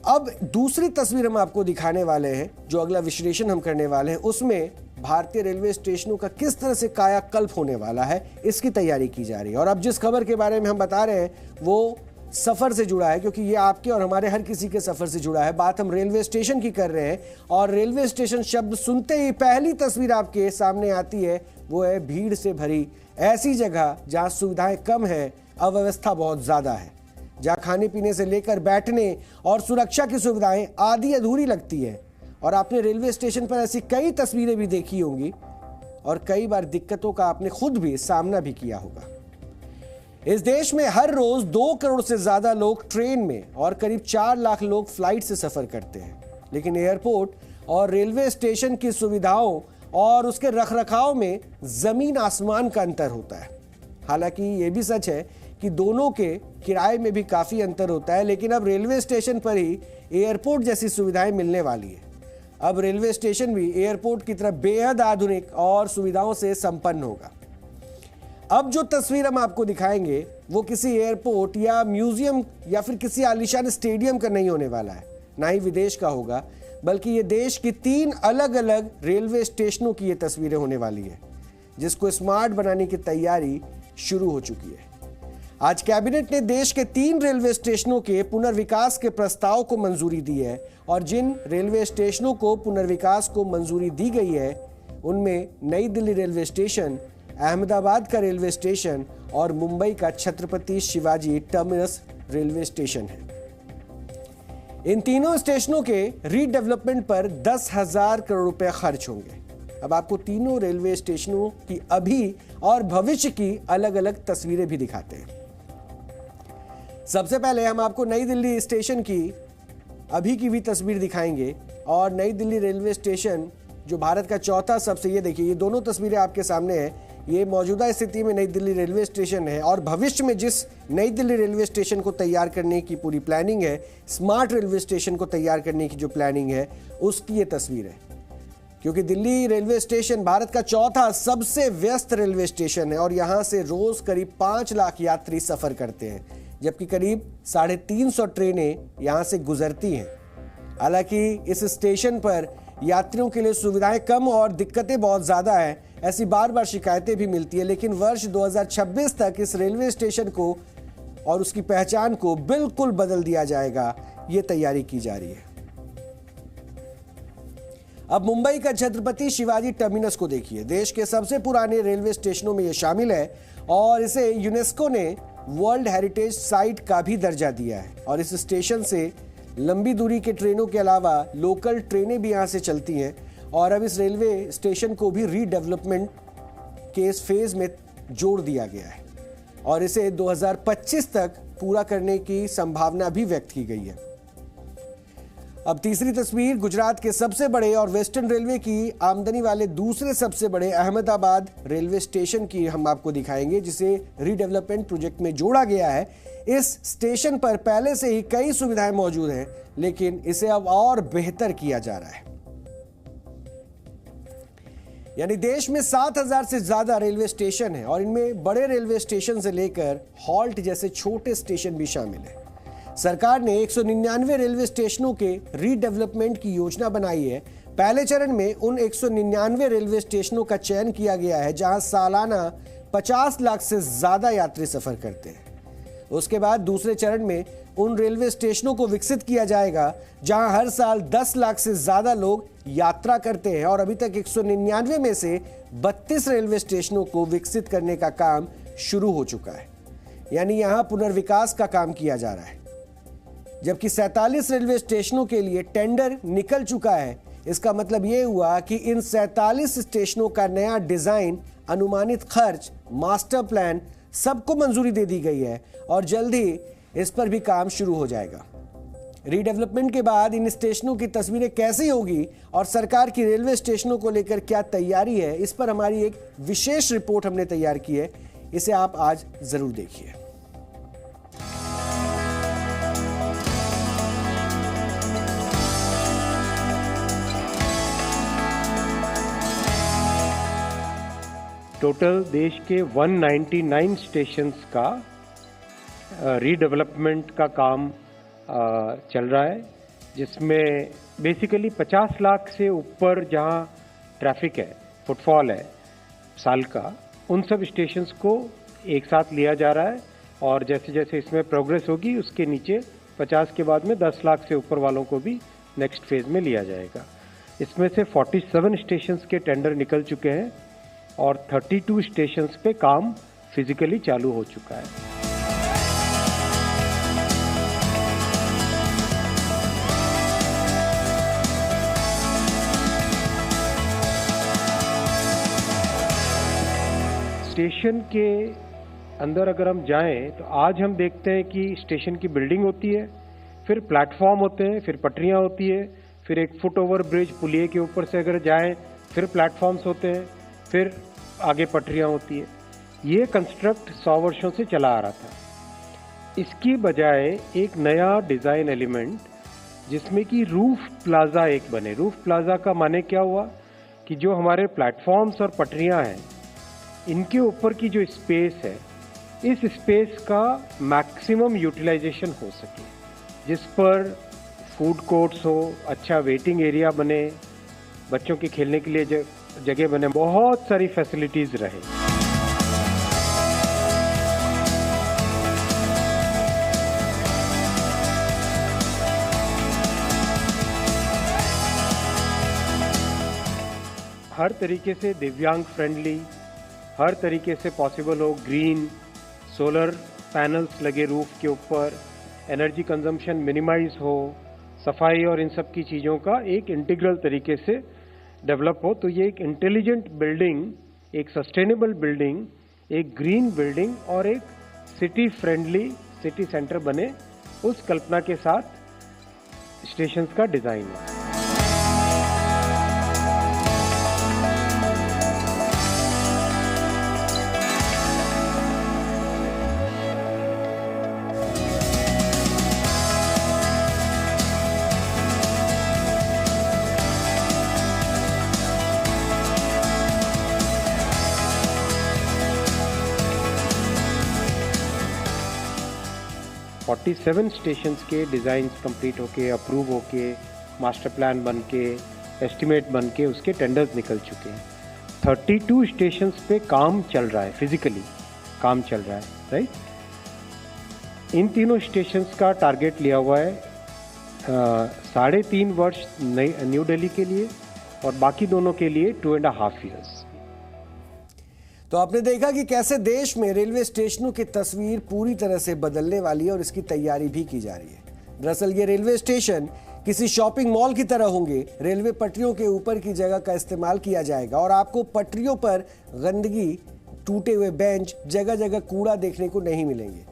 अब दूसरी तस्वीर हम आपको दिखाने वाले हैं, जो अगला विश्लेषण हम करने वाले हैं, उसमें भारतीय रेलवे स्टेशनों का किस तरह से कायाकल्प होने वाला है, इसकी तैयारी की जा रही है। और अब जिस खबर के बारे में हम बता रहे हैं वो सफर से जुड़ा है, क्योंकि ये आपके और हमारे हर किसी के सफर से जुड़ा है। बात हम रेलवे स्टेशन की कर रहे हैं और रेलवे स्टेशन शब्द सुनते ही पहली तस्वीर आपके सामने आती है वो है भीड़ से भरी ऐसी जगह जहां सुविधाएं कम है, अव्यवस्था बहुत ज्यादा है, जहां खाने पीने से लेकर बैठने और सुरक्षा की सुविधाएं आधी अधूरी लगती है। और आपने रेलवे स्टेशन पर ऐसी कई तस्वीरें भी देखी होंगी और कई बार दिक्कतों का आपने खुद भी सामना भी किया होगा। इस देश में हर रोज 2 करोड़ से ज्यादा लोग ट्रेन में और करीब 4 लाख लोग फ्लाइट से सफर करते हैं, लेकिन एयरपोर्ट और रेलवे स्टेशन की सुविधाओं और उसके रखरखाव में जमीन आसमान का अंतर होता है। हालांकि यह भी सच है कि दोनों के किराए में भी काफी अंतर होता है, लेकिन अब रेलवे स्टेशन पर ही एयरपोर्ट जैसी सुविधाएं मिलने वाली है। अब रेलवे स्टेशन भी एयरपोर्ट की तरह बेहद आधुनिक और सुविधाओं से संपन्न होगा। अब जो तस्वीर हम आपको दिखाएंगे वो किसी एयरपोर्ट या म्यूजियम या फिर किसी आलीशान स्टेडियम का नहीं होने वाला है, ना ही विदेश का होगा, बल्कि ये देश की 3 अलग अलग रेलवे स्टेशनों की ये तस्वीरें होने वाली है, जिसको स्मार्ट बनाने की तैयारी शुरू हो चुकी है। आज कैबिनेट ने देश के 3 रेलवे स्टेशनों के पुनर्विकास के प्रस्ताव को मंजूरी दी है और जिन रेलवे स्टेशनों को पुनर्विकास को मंजूरी दी गई है उनमें नई दिल्ली रेलवे स्टेशन, अहमदाबाद का रेलवे स्टेशन और मुंबई का Chhatrapati Shivaji terminus railway station है। इन तीनों स्टेशनों के रीडेवलपमेंट पर 10,000 करोड़ रुपए खर्च होंगे। अब आपको तीनों रेलवे स्टेशनों की अभी और भविष्य की अलग अलग तस्वीरें भी दिखाते हैं। सबसे पहले हम आपको नई दिल्ली स्टेशन की अभी की भी तस्वीर दिखाएंगे और नई दिल्ली रेलवे स्टेशन जो भारत का चौथा सबसे, ये देखिए ये दोनों तस्वीरें आपके सामने हैं, ये मौजूदा स्थिति में नई दिल्ली रेलवे स्टेशन है और भविष्य में जिस नई दिल्ली रेलवे स्टेशन को तैयार करने की पूरी प्लानिंग है, स्मार्ट रेलवे स्टेशन को तैयार करने की जो प्लानिंग है उसकी ये तस्वीर है। क्योंकि दिल्ली रेलवे स्टेशन भारत का चौथा सबसे व्यस्त रेलवे स्टेशन है और यहां से रोज करीब 5 लाख यात्री सफर करते हैं, जबकि करीब 350 ट्रेनें यहां से गुजरती हैं। हालांकि इस स्टेशन पर यात्रियों के लिए सुविधाएं कम और दिक्कतें बहुत ज्यादा हैं, ऐसी बार बार शिकायतें भी मिलती है, लेकिन वर्ष 2026 तक इस रेलवे स्टेशन को और उसकी पहचान को बिल्कुल बदल दिया जाएगा, ये तैयारी की जा रही है। अब मुंबई का छत्रपति शिवाजी टर्मिनस को देखिए, देश के सबसे पुराने रेलवे स्टेशनों में यह शामिल है और इसे यूनेस्को ने वर्ल्ड हेरिटेज साइट का भी दर्जा दिया है। और इस स्टेशन से लंबी दूरी के ट्रेनों के अलावा लोकल ट्रेनें भी यहां से चलती हैं और अब इस रेलवे स्टेशन को भी रीडेवलपमेंट के इस फेज में जोड़ दिया गया है और इसे 2025 तक पूरा करने की संभावना भी व्यक्त की गई है। अब तीसरी तस्वीर गुजरात के सबसे बड़े और वेस्टर्न रेलवे की आमदनी वाले दूसरे सबसे बड़े अहमदाबाद रेलवे स्टेशन की हम आपको दिखाएंगे, जिसे रीडेवलपमेंट प्रोजेक्ट में जोड़ा गया है। इस स्टेशन पर पहले से ही कई सुविधाएं मौजूद हैं, लेकिन इसे अब और बेहतर किया जा रहा है। यानी देश में 7,000 से ज्यादा रेलवे स्टेशन है और इनमें बड़े रेलवे स्टेशन से लेकर हॉल्ट जैसे छोटे स्टेशन भी शामिल है। सरकार ने 199 रेलवे स्टेशनों के रीडेवलपमेंट की योजना बनाई है। पहले चरण में उन 199 रेलवे स्टेशनों का चयन किया गया है जहां सालाना 50 लाख से ज्यादा यात्री सफर करते हैं। उसके बाद दूसरे चरण में उन रेलवे स्टेशनों को विकसित किया जाएगा जहां हर साल 10 लाख से ज्यादा लोग यात्रा करते हैं और अभी तक 199 में से 32 रेलवे स्टेशनों को विकसित करने का काम शुरू हो चुका है। यानी यहां पुनर्विकास का काम किया जा रहा है, जबकि 47 रेलवे स्टेशनों के लिए टेंडर निकल चुका है। इसका मतलब यह हुआ कि इन 47 स्टेशनों का नया डिजाइन, अनुमानित खर्च, मास्टर प्लान सबको मंजूरी दे दी गई है और जल्द ही इस पर भी काम शुरू हो जाएगा। रीडेवलपमेंट के बाद इन स्टेशनों की तस्वीरें कैसी होगी और सरकार की रेलवे स्टेशनों को लेकर क्या तैयारी है, इस पर हमारी एक विशेष रिपोर्ट हमने तैयार की है। इसे आप आज जरूर देखिए। टोटल देश के 199 स्टेशंस का रीडेवलपमेंट का काम चल रहा है। जिसमें बेसिकली 50 लाख से ऊपर जहाँ ट्रैफिक है, फुटफॉल है साल का, उन सब स्टेशंस को एक साथ लिया जा रहा है। और जैसे जैसे इसमें प्रोग्रेस होगी उसके नीचे 50 के बाद में 10 लाख से ऊपर वालों को भी नेक्स्ट फेज में लिया जाएगा। इसमें से 47 स्टेशंस के टेंडर निकल चुके हैं और 32 स्टेशंस पे काम फिजिकली चालू हो चुका है। स्टेशन के अंदर अगर हम जाएं तो आज हम देखते हैं कि स्टेशन की बिल्डिंग होती है, फिर प्लेटफॉर्म होते हैं, फिर पटरियां होती है, फिर एक फुट ओवर ब्रिज पुलिये के ऊपर से अगर जाएं फिर प्लेटफॉर्म्स होते हैं, फिर आगे पटरियां होती है। ये कंस्ट्रक्ट 100 वर्षों से चला आ रहा था। इसकी बजाय एक नया डिज़ाइन एलिमेंट जिसमें कि रूफ प्लाजा एक बने। रूफ प्लाजा का माने क्या हुआ कि जो हमारे प्लेटफॉर्म्स और पटरियां हैं इनके ऊपर की जो स्पेस है, इस स्पेस का मैक्सिमम यूटिलाइजेशन हो सके, जिस पर फूड कोर्ट्स हो, अच्छा वेटिंग एरिया बने, बच्चों के खेलने के लिए जगह बने, बहुत सारी फैसिलिटीज रहे। हर तरीके से दिव्यांग फ्रेंडली, हर तरीके से पॉसिबल हो, ग्रीन सोलर पैनल्स लगे रूफ के ऊपर, एनर्जी कंजम्पशन मिनिमाइज हो, सफाई और इन सब की चीज़ों का एक इंटीग्रल तरीके से डेवलप हो। तो ये एक इंटेलिजेंट बिल्डिंग, एक सस्टेनेबल बिल्डिंग, एक ग्रीन बिल्डिंग और एक सिटी फ्रेंडली सिटी सेंटर बने, उस कल्पना के साथ स्टेशंस का डिज़ाइन है। फोर्टी 47 स्टेशंस के डिज़ाइंस कंप्लीट होके, अप्रूव होके, मास्टर प्लान बन के, एस्टिमेट बन के उसके टेंडर्स निकल चुके हैं। 32 स्टेशंस पे काम चल रहा है, फिजिकली काम चल रहा है, राइट। इन तीनों स्टेशंस का टारगेट लिया हुआ है 3.5 वर्ष न्यू दिल्ली के लिए और बाकी दोनों के लिए 2.5 ईयर्स। तो आपने देखा कि कैसे देश में रेलवे स्टेशनों की तस्वीर पूरी तरह से बदलने वाली है और इसकी तैयारी भी की जा रही है। दरअसल ये रेलवे स्टेशन किसी शॉपिंग मॉल की तरह होंगे। रेलवे पटरियों के ऊपर की जगह का इस्तेमाल किया जाएगा और आपको पटरियों पर गंदगी, टूटे हुए बेंच, जगह जगह कूड़ा देखने को नहीं मिलेंगे।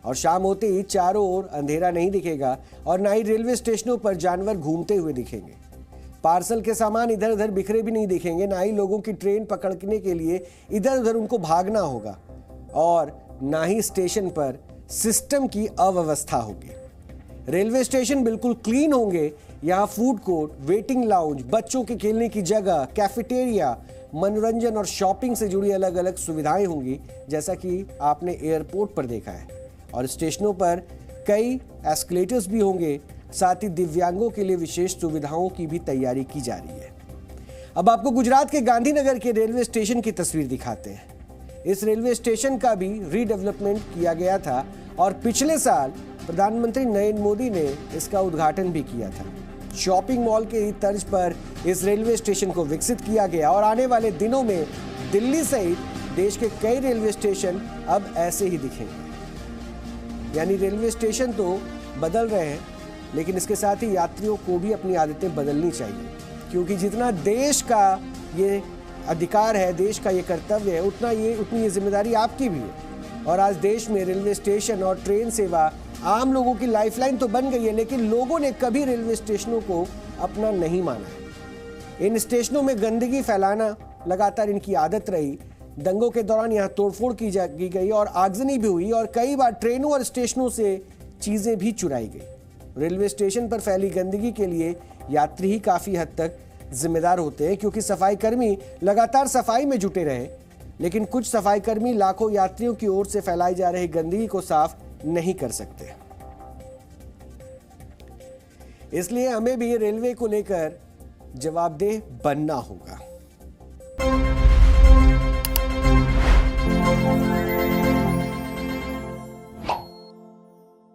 और शाम होते ही चारों ओर अंधेरा नहीं दिखेगा और ना ही रेलवे स्टेशनों पर जानवर घूमते हुए दिखेंगे। पार्सल के सामान इधर उधर बिखरे भी नहीं दिखेंगे, ना ही लोगों की ट्रेन पकड़ने के लिए इधर उधर उनको भागना होगा और ना ही स्टेशन पर सिस्टम की अव्यवस्था होगी। रेलवे स्टेशन बिल्कुल क्लीन होंगे। यहाँ फूड कोर्ट, वेटिंग लाउंज, बच्चों के खेलने की जगह, कैफेटेरिया, मनोरंजन और शॉपिंग से जुड़ी अलग अलग सुविधाएं होंगी, जैसा कि आपने एयरपोर्ट पर देखा है। और स्टेशनों पर कई एस्केलेटर्स भी होंगे। साथ ही दिव्यांगों के लिए विशेष सुविधाओं की भी तैयारी की जा रही है। अब आपको गुजरात के गांधीनगर के रेलवे स्टेशन की तस्वीर दिखाते हैं। इस रेलवे स्टेशन का भी रीडेवलपमेंट किया गया था और पिछले साल प्रधानमंत्री नरेंद्र मोदी ने इसका उद्घाटन भी किया था। शॉपिंग मॉल के ही तर्ज पर इस रेलवे स्टेशन को विकसित किया गया और आने वाले दिनों में दिल्ली सहित देश के कई रेलवे स्टेशन अब ऐसे ही दिखेंगे। यानी रेलवे स्टेशन तो बदल रहे हैं, लेकिन इसके साथ ही यात्रियों को भी अपनी आदतें बदलनी चाहिए, क्योंकि जितना देश का ये अधिकार है, देश का ये कर्तव्य है, उतनी ये जिम्मेदारी आपकी भी है। और आज देश में रेलवे स्टेशन और ट्रेन सेवा आम लोगों की लाइफलाइन तो बन गई है, लेकिन लोगों ने कभी रेलवे स्टेशनों को अपना नहीं माना है। इन स्टेशनों में गंदगी फैलाना लगातार इनकी आदत रही। दंगों के दौरान यहाँ तोड़फोड़ की गई और आगजनी भी हुई और कई बार ट्रेनों और स्टेशनों से चीजें भी चुराई गई। रेलवे स्टेशन पर फैली गंदगी के लिए यात्री ही काफी हद तक जिम्मेदार होते हैं, क्योंकि सफाई कर्मी लगातार सफाई में जुटे रहे, लेकिन कुछ सफाई कर्मी लाखों यात्रियों की ओर से फैलाई जा रही गंदगी को साफ नहीं कर सकते। इसलिए हमें भी रेलवे को लेकर जवाबदेह बनना होगा।